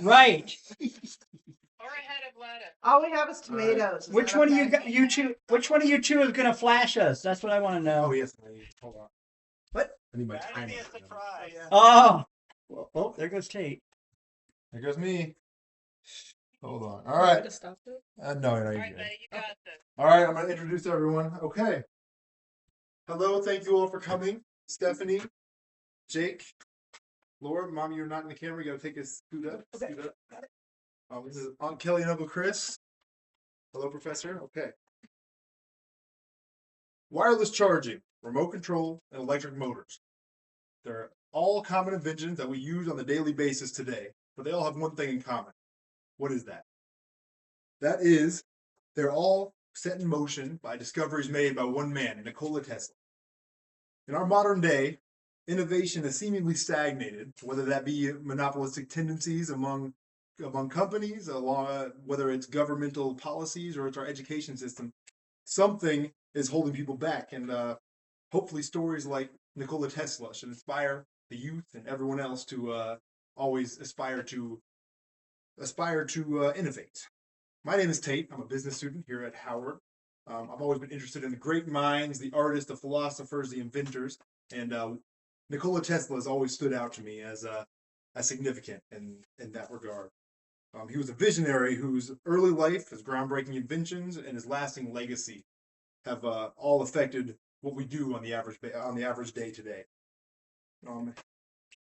Right. Or a head of lettuce. All we have is tomatoes. Is Which that one okay? of you two? Which one of you two is gonna flash us? That's what I want to know. Oh yes, hold on. What? I need my That'd timer. be a surprise. Oh. Well, oh, there goes Tate. There goes me. Hold on. All Want me right. to stop it? No, All you're right, good. buddy, you got this. All right, I'm going to introduce everyone. Okay. Hello, thank you all for coming. Stephanie, Jake, Laura, Mom, you're not in the camera. You got to take a scoot up. Okay. Scoot up. This is Aunt Kelly and Uncle Chris. Hello, Professor. Okay. Wireless charging, remote control, and electric motors. They're all common inventions that we use on the daily basis today, but they all have one thing in common. What is that? That is, they're all set in motion by discoveries made by one man, Nikola Tesla. In our modern day, innovation has seemingly stagnated, whether that be monopolistic tendencies among companies, whether it's governmental policies or it's our education system. Something is holding people back, and hopefully stories like Nikola Tesla should inspire the youth and everyone else to always aspire to innovate. My name is Tate. I'm a business student here at Howard. I've always been interested in the great minds, the artists, the philosophers, the inventors, and Nikola Tesla has always stood out to me as significant in that regard. He was a visionary whose early life, his groundbreaking inventions, and his lasting legacy have all affected what we do on the average day today.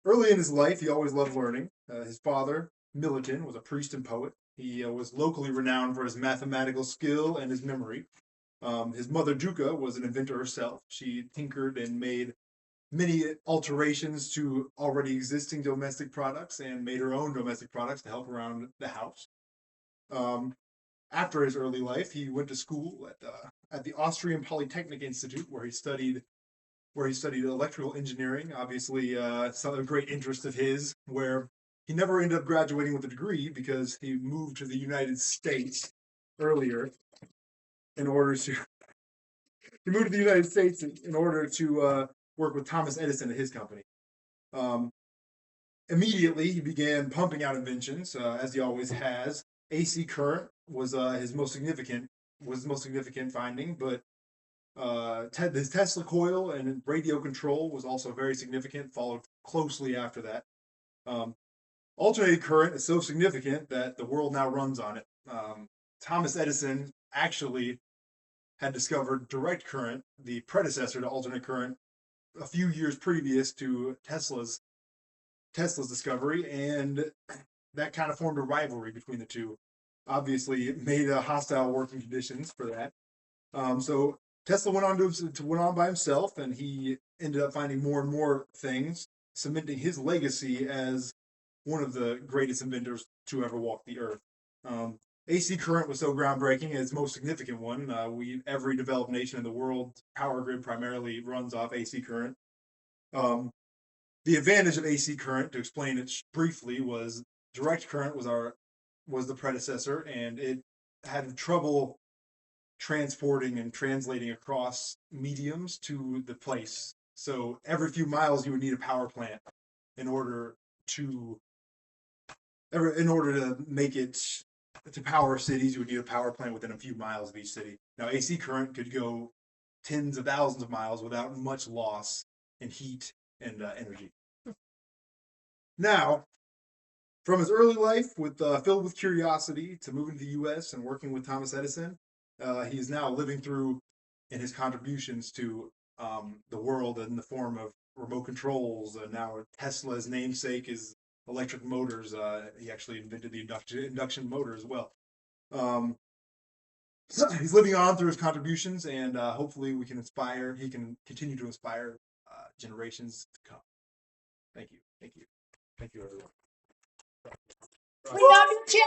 Early in his life, he always loved learning. His father, Milutin, was a priest and poet. He was locally renowned for his mathematical skill and his memory. His mother, Duka, was an inventor herself. She tinkered and made many alterations to already existing domestic products and made her own domestic products to help around the house. After his early life, he went to school at the Austrian Polytechnic Institute, where he studied electrical engineering. Obviously, some a great interest of his, where he never ended up graduating with a degree because he moved to the United States earlier in order to work with Thomas Edison at his company. Immediately, he began pumping out inventions, as he always has. AC current was his most significant finding, but his Tesla coil and radio control was also very significant, followed closely after that. Alternating current is so significant that the world now runs on it. Thomas Edison actually had discovered direct current, the predecessor to alternate current, a few years previous to Tesla's discovery, and that kind of formed a rivalry between the two. Obviously, it made hostile working conditions for that. So Tesla went on by himself, and he ended up finding more and more things, cementing his legacy as one of the greatest inventors to ever walk the earth. AC current was so groundbreaking, its most significant one. Every developed nation in the world, power grid primarily runs off AC current. The advantage of AC current, to explain it briefly, was direct current was the predecessor, and it had trouble transporting and translating across mediums to the place. So every few miles, you would need a power plant in order to make it to power cities. You would need a power plant within a few miles of each city. Now, AC current could go tens of thousands of miles without much loss in heat and energy. Now, from his early life, filled with curiosity, to moving to the U.S. and working with Thomas Edison, he is now living through in his contributions to the world in the form of remote controls. Now Tesla's namesake is electric motors. He actually invented the induction motor as well. So he's living on through his contributions, and hopefully he can continue to inspire generations to come. Thank you, everyone. We love you, Chip.